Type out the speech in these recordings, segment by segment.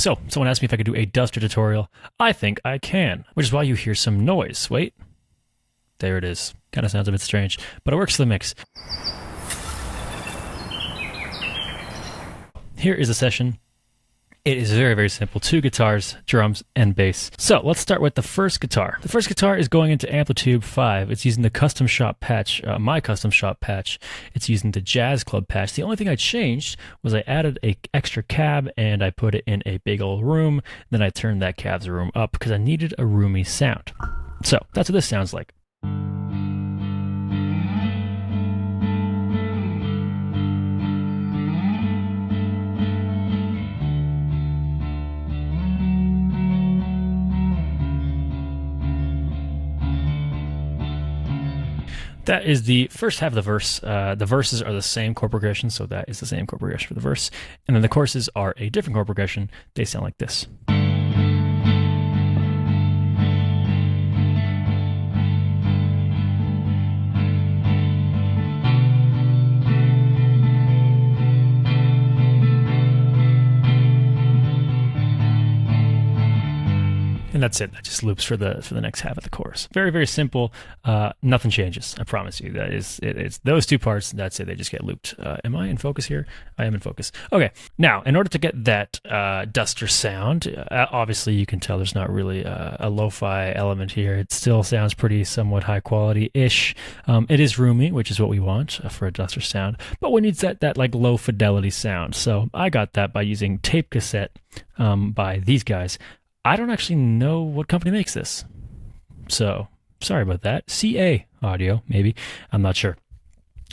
So, someone asked me if I could do a duster tutorial. I think I can, which is why you hear some noise. Wait. There it is. Kind of sounds a bit strange, but it works for the mix. Here is a session. It is very, very simple. 2 guitars, drums, and bass. So let's start with the first guitar. The first guitar is going into Amplitude 5. It's using the custom shop patch, my custom shop patch. It's using the Jazz Club patch. The only thing I changed was I added an extra cab and I put it in a big old room. Then I turned that cab's room up because I needed a roomy sound. So that's what this sounds like. That is the first half of the verse. The verses are the same chord progression, so that is the same chord progression for the verse. And then the choruses are a different chord progression. They sound like this. And that's it. That just loops for the next half of the chorus. Very, very simple. Nothing changes. I promise you. That is it's those 2 parts. That's it. They just get looped. Am I in focus here? I am in focus. Okay. Now, in order to get that duster sound, obviously you can tell there's not really a lo-fi element here. It still sounds pretty somewhat high quality-ish. It is roomy, which is what we want for a duster sound. But we need that like low fidelity sound. So I got that by using 𝗕𝗘𝗖𝗢𝗠𝗘 by these guys. I don't actually know what company makes this, so sorry about that. CA Audio, maybe. I'm not sure.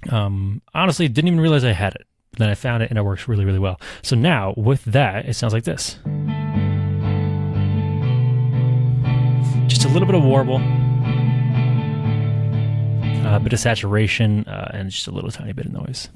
Honestly, didn't even realize I had it. Then I found it, and it works really, really well. So now, with that, it sounds like this. Just a little bit of warble, a bit of saturation, and just a little tiny bit of noise.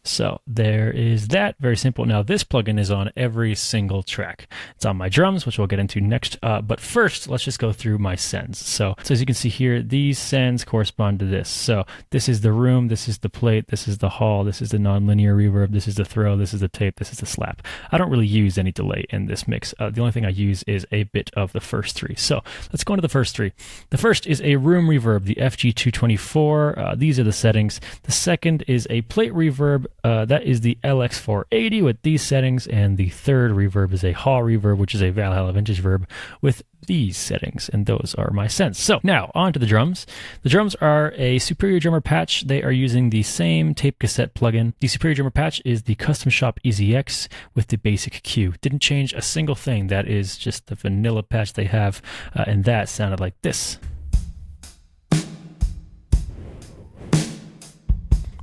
So there is that. Very simple. Now this plugin is on every single track. It's on my drums, which we'll get into next. But first, let's just go through my sends. So as you can see here, these sends correspond to this. So this is the room, this is the plate, this is the hall, this is the nonlinear reverb, this is the throw, this is the tape, this is the slap. I don't really use any delay in this mix. The only thing I use is a bit of the first 3. So let's go into the first 3. The first is a room reverb, the FG224. These are the settings. The second is a plate reverb. That is the LX480 with these settings, and the third reverb is a hall reverb, which is a Valhalla vintage verb with these settings, and those are my sends. So now on to the drums. The drums are a Superior Drummer patch. They are using the same tape cassette plugin. The Superior Drummer patch is the Custom Shop EZX with the basic cue. Didn't change a single thing. That is just the vanilla patch they have, and that sounded like this.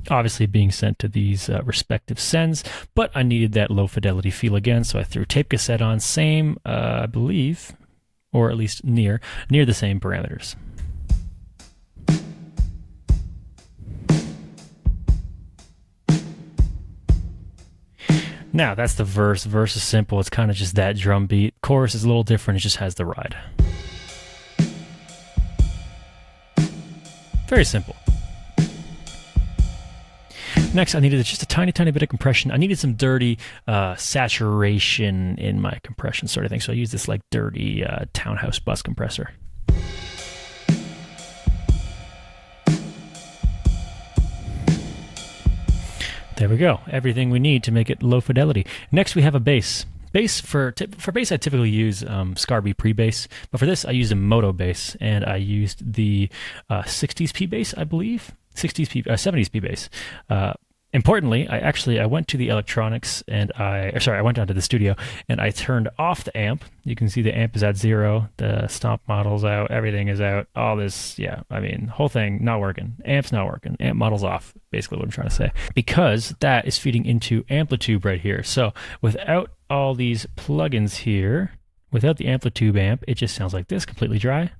Obviously being sent to these respective sends, but I needed that low fidelity feel again, so I threw tape cassette on, same, I believe, or at least near the same parameters. Now that's the verse. Verse is simple. It's kind of just that drum beat. Chorus is a little different. It just has the ride. Very simple. Next, I needed just a tiny, tiny bit of compression. I needed some dirty saturation in my compression sort of thing. So I used this like dirty townhouse bus compressor. There we go. Everything we need to make it low fidelity. Next, we have a bass. For bass, I typically use Scarby pre-bass, but for this, I used a Moto bass, and I used the 60s P bass, I believe. 70s P bass. Importantly, I went to the electronics and I went down to the studio and I turned off the amp. You can see the amp is at 0, the stomp model's out, everything is out, all this, yeah, I mean, whole thing not working. Amp's not working, amp model's off, basically what I'm trying to say. Because that is feeding into Amplitude right here. So without all these plugins here, without the Amplitude amp, it just sounds like this, completely dry.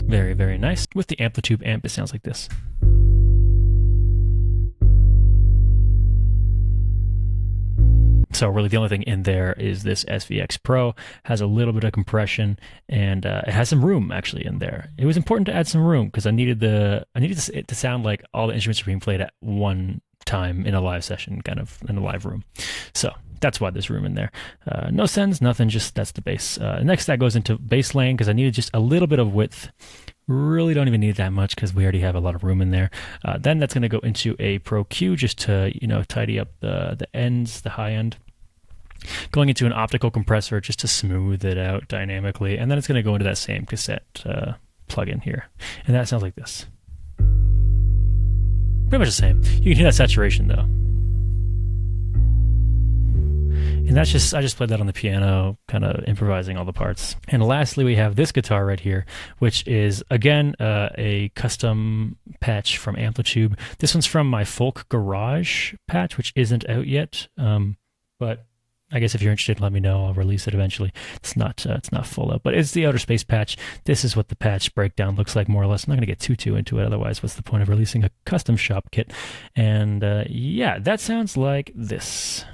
Very, very nice. With the Amplitude amp, it sounds like this. So really the only thing in there is this SVX Pro. Has a little bit of compression, and it has some room actually in there. It was important to add some room because I needed it to sound like all the instruments are being played at one time in a live session, kind of in a live room. So that's why there's room in there. No sends, nothing, just that's the bass. Next, that goes into bass lane because I needed just a little bit of width. Really don't even need that much because we already have a lot of room in there. Then that's going to go into a Pro Q just to, tidy up the ends, the high end. Going into an optical compressor just to smooth it out dynamically. And then it's going to go into that same cassette plug-in here. And that sounds like this. Pretty much the same. You can hear that saturation though. And that's just, I just played that on the piano, kind of improvising all the parts. And lastly, we have this guitar right here, which is, again, a custom patch from Amplitude. This one's from my Folk Garage patch, which isn't out yet. But I guess if you're interested, let me know. I'll release it eventually. It's not full out, but it's the Outer Space patch. This is what the patch breakdown looks like, more or less. I'm not going to get too into it. Otherwise, what's the point of releasing a custom shop kit? And yeah, that sounds like this.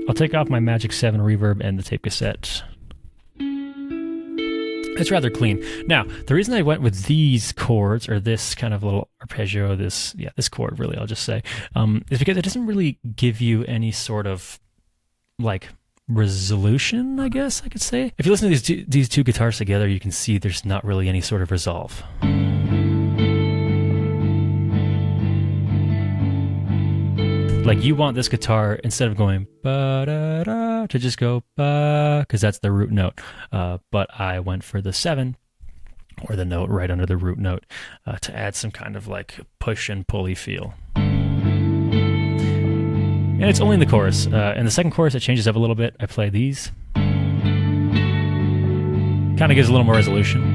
I'll take off my Magic 7 reverb and the tape cassette. It's rather clean. Now, the reason I went with these chords, or this kind of little arpeggio, this chord really, I'll just say, is because it doesn't really give you any sort of, like, resolution, I guess I could say. If you listen to these two guitars together, you can see there's not really any sort of resolve. Like, you want this guitar, instead of going ba-da-da, to just go ba, because that's the root note. But I went for the 7, or the note right under the root note, to add some kind of like push and pulley feel. And it's only in the chorus. In the second chorus, it changes up a little bit. I play these. Kind of gives a little more resolution.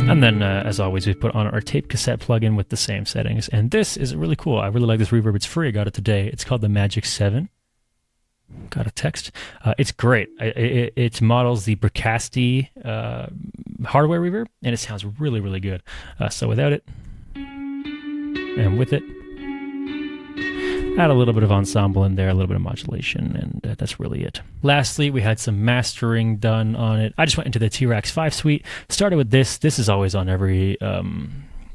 And then, as always, we put on our tape cassette plugin with the same settings. And this is really cool. I really like this reverb. It's free. I got it today. It's called the Magic 7. Got a text. It's great. It models the Bricasti hardware reverb, and it sounds really, really good. So without it, and with it, add a little bit of ensemble in there, a little bit of modulation, and that's really it. Lastly, we had some mastering done on it. I just went into the T-Rex 5 suite, started with this. This is always on every,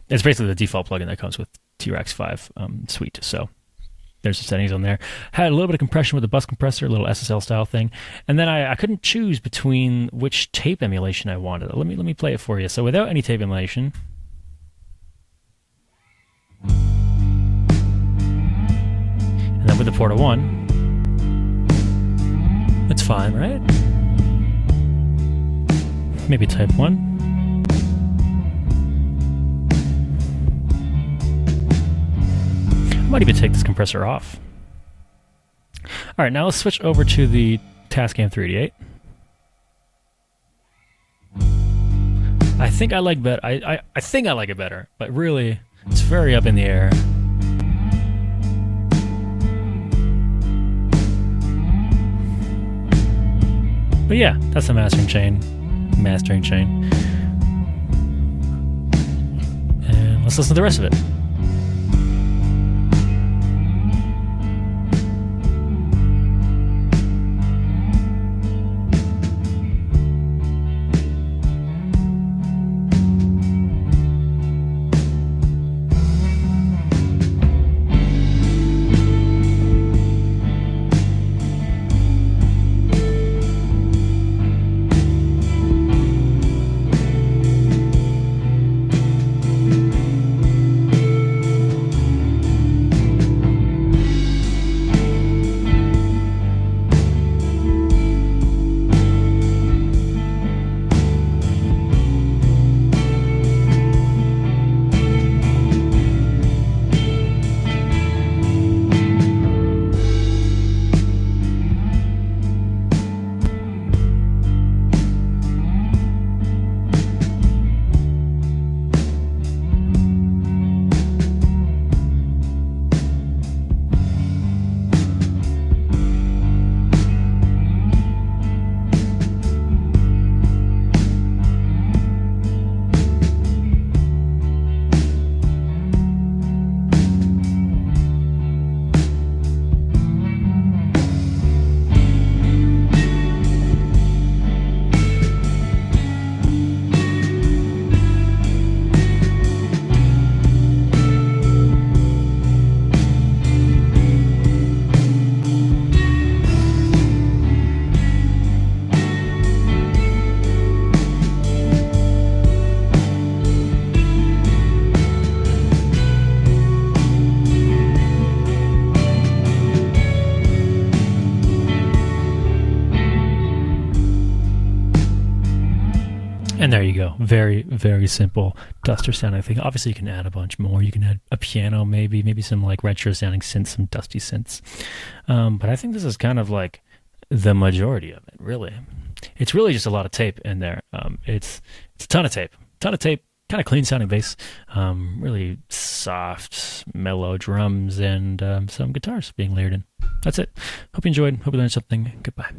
it's basically the default plugin that comes with T-Rex 5 suite, so there's the settings on there. Had a little bit of compression with the bus compressor, a little SSL style thing, and then I couldn't choose between which tape emulation I wanted. Let me play it for you. So without any tape emulation, and then with the Porta 1, it's fine, right? Maybe type 1. I might even take this compressor off. All right, now let's switch over to the Tascam 388. I think I like better. I think I like it better, but really, it's very up in the air. But yeah, that's the mastering chain. And let's listen to the rest of it. And there you go. Very, very simple duster sounding thing. Obviously, you can add a bunch more. You can add a piano, maybe some like retro sounding synths, some dusty synths. But I think this is kind of like the majority of it, really. It's really just a lot of tape in there. It's a ton of tape, kind of clean sounding bass, really soft, mellow drums, and some guitars being layered in. That's it. Hope you enjoyed. Hope you learned something. Goodbye.